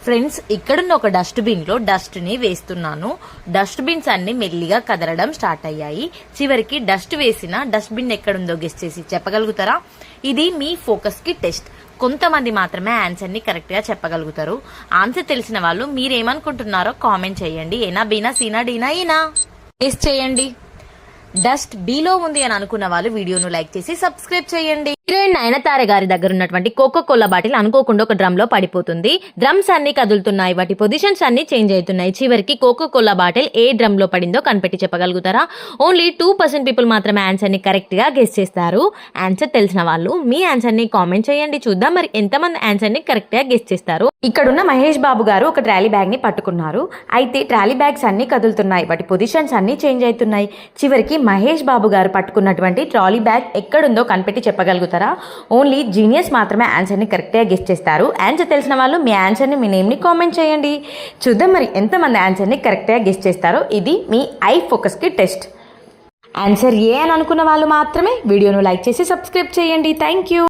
Friends, ఇక్కడున్న ఒక dustbin లో డస్ట్ ని వేస్తున్నాను. డస్ట్ బిన్స్ అన్ని మెల్లిగా కదలడం స్టార్ట్ అయ్యాయి. చివరికి డస్ట్ వేసిన డస్ట్బిన్ ఎక్కడుందో గెస్ చేసి చెప్పగలుగుతారా? ఇది మీ ఫోకస్ కి టెస్ట్. కొంతమంది మాత్రమే ఆన్సర్ ని కరెక్ట్ గా చెప్పగలుగుతారు. ఆన్సర్ తెలిసిన వాళ్ళు మీరేమనుకుంటున్నారో కామెంట్ చేయండి. ఏనా బీనా సీనా డీనా ఈనా గెస్ చేయండి. డస్ట్ బీలో ఉంది అని అనుకున్న వాళ్ళు వీడియోను లైక్ చేసి సబ్స్క్రైబ్ చేయండి. హీరోయిన్ నయనతార గారి దగ్గర ఉన్నటువంటి కోకో కోలా బాటిల్ అనుకోకుండా ఒక డ్రమ్ లో పడిపోతుంది. డ్రమ్స్ అన్ని కదులుతున్నాయి, వాటి పొజిషన్స్ అన్ని చేంజ్ అవుతున్నాయి. చివరికి కోకో కోలా బాటిల్ ఏ డ్రమ్ లో పడిందో కనిపెట్టి చెప్పగలుగుతారా? ఓన్లీ 2% పీపుల్ మాత్రమే ఆన్సర్ ని కరెక్ట్ గా గెస్ చేస్తారు. ఆన్సర్ తెలిసిన వాళ్ళు మీ ఆన్సర్ ని కామెంట్ చేయండి. చూద్దాం మరి ఎంతమంది ఆన్సర్ ని కరెక్ట్ గా గెస్ చేస్తారు. ఇక్కడున్న మహేష్ బాబు గారు ఒక ట్రాలీ బ్యాగ్ ని పట్టుకున్నారు. అయితే ట్రాలీ బ్యాగ్స్ అన్ని కదులుతున్నాయి, వాటి పొజిషన్స్ అన్ని చేంజ్ అవుతున్నాయి. చివరికి మహేష్ బాబు గారు పట్టుకున్నటువంటి ట్రాలీ బ్యాగ్ ఎక్కడుందో కనిపెట్టి చెప్పగలుగుతారా? ఓన్లీ జీనియస్ మాత్రమే ఆన్సర్ ని కరెక్ట్ గా గెస్ చేస్తారు. ఆన్సర్ తెలిసిన వాళ్ళు మీ ఆన్సర్ ని, మీ నేమ్ ని కామెంట్ చేయండి. చూద్దాం మరి ఎంతమంది ఆన్సర్ ని కరెక్ట్ గా గెస్ చేస్తారో. ఇది మీ ఐ ఫోకస్ కి టెస్ట్. ఆన్సర్ ఏ అని అనుకున్న వాళ్ళు మాత్రమే వీడియోను లైక్ చేసి సబ్స్క్రైబ్ చేయండి. Thank you.